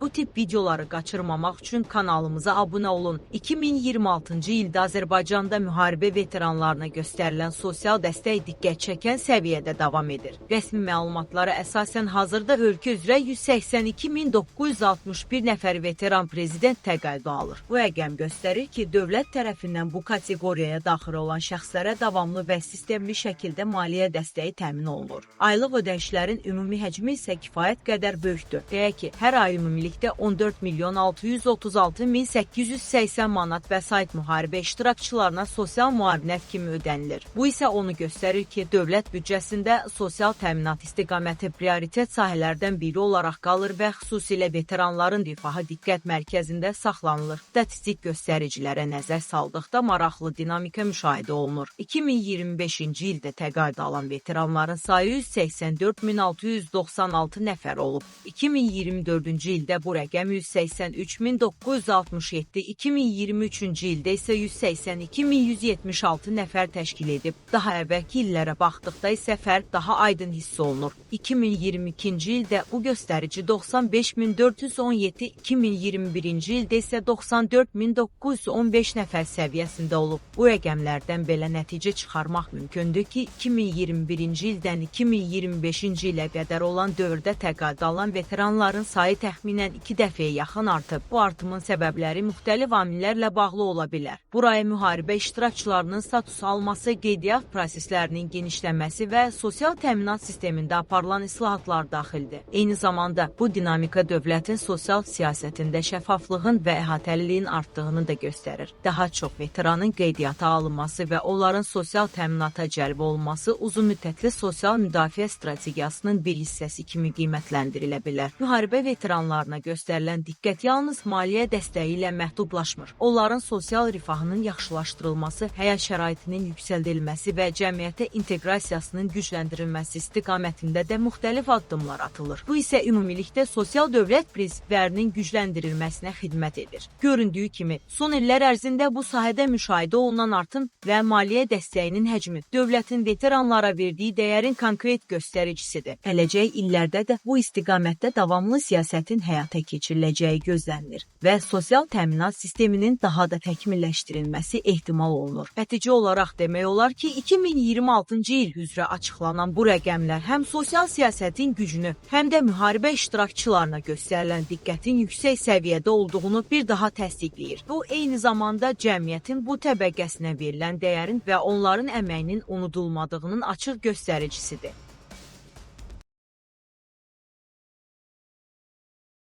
Bu tip videoları qaçırmamaq üçün kanalımıza abunə olun. 2026-cı ildə Azərbaycanda müharibə veteranlarına göstərilən sosial dəstək diqqət çəkən səviyyədə davam edir. Rəsmi məlumatlara əsasən hazırda ölkə üzrə 182.961 nəfər veteran prezident təqaüdü alır. Bu rəqəm göstərir ki, dövlət tərəfindən bu kateqoriyaya daxil olan şəxslərə davamlı və sistemli şəkildə maliyyə dəstəyi təmin olunur. Aylıq ödənişlərin ümumi həcmi isə kifayət qədər böyükdür. Deyək ki, hər ay ümumilikdə 14.636.880 manat vəsait müharibə iştirakçılarına sosial müavinət kimi ödənilir. Bu isə onu göstərir ki, dövlət büdcəsində sosial təminat istiqaməti prioritet sahələrdən biri olaraq qalır və xüsusilə veteranların rifahı diqqət mərkəzində saxlanılır. Statistik göstəricilərə nəzər saldıqda maraqlı dinamika müşahidə olunur. 2025-ci ildə təqaüd alan veteranların sayı 184.696 nəfər olub. 2024-cü ildə bu rəqəm 183.967, 2023-cü ildə isə 182.176 nəfər təşkil edib. Daha əvvəlki illərə baxdıqda isə fərq daha aydın hiss olunur. 2022-ci ildə bu göstərici 95.417, 2021-ci ildə isə 94.915 nəfər səviyyəsində olub. Bu rəqəmlərdən belə nəticə çıxarmaq mümkündür ki, 2021-ci ildən 2025-ci ilə qədər olan dövrdə təqaüd alan veteranların sayı təxminən 2 dəfəyə yaxın artıb. Bu artımın səbəbləri müxtəlif amillərlə bağlı ola bilər. Buraya müharibə iştirakçılarının status alması, qeydiyyat proseslərinin genişlənməsi və sosial təminat sistemində aparılan islahatlar daxildir. Eyni zamanda bu dinamika dövlətin sosial siyasətində şəffaflığın və əhatəliliyin artdığını da göstərir. Daha çox veteranın qeydiyyata alınması və onların sosial təminata cəlb olunması uzunmüddətli sosial müdafiə strategiyasının bir hissəsi kimi qiymətləndirilə bilər. Müharibə veteranlarına göstərilən diqqət yalnız maliyyə dəstəyi ilə məhdudlaşmır. Onların sosial rifahının yaxşılaşdırılması, həyat şəraitinin yüksəldilməsi və cəmiyyətə inteqrasiyasının gücləndirilməsi istiqamətində də müxtəlif addımlar atılır. Bu isə ümumilikdə sosial dövlət prinsiplərinin gücləndirilməsinə xidmət edir. Göründüyü kimi, son illər ərzində bu sahədə müşahidə olunan artım və maliyyə dəstəyinin həcmi dövlətin veteranlara verdiyi dəyərin konkret göstəricisidir. Gələcək illərdə də bu istiqamətdə davamlı siyasətin həyata keçiriləcəyi gözlənilir və sosial təminat sisteminin daha da təkmilləşdirilməsi ehtimal olunur. Nəticə olaraq demək olar ki, 2026-cı il üzrə açıqlanan bu rəqəmlər həm sosial siyasətin gücünü, həm də müharibə iştirakçılarına göstərilən diqqətin yüksək səviyyədə olduğunu bir daha təsdiqləyir. Bu, eyni zamanda cəmiyyətin bu təbəqəsinə verilən dəyərin və onların əməyinin unudulmadığının açıq göstəricisidir.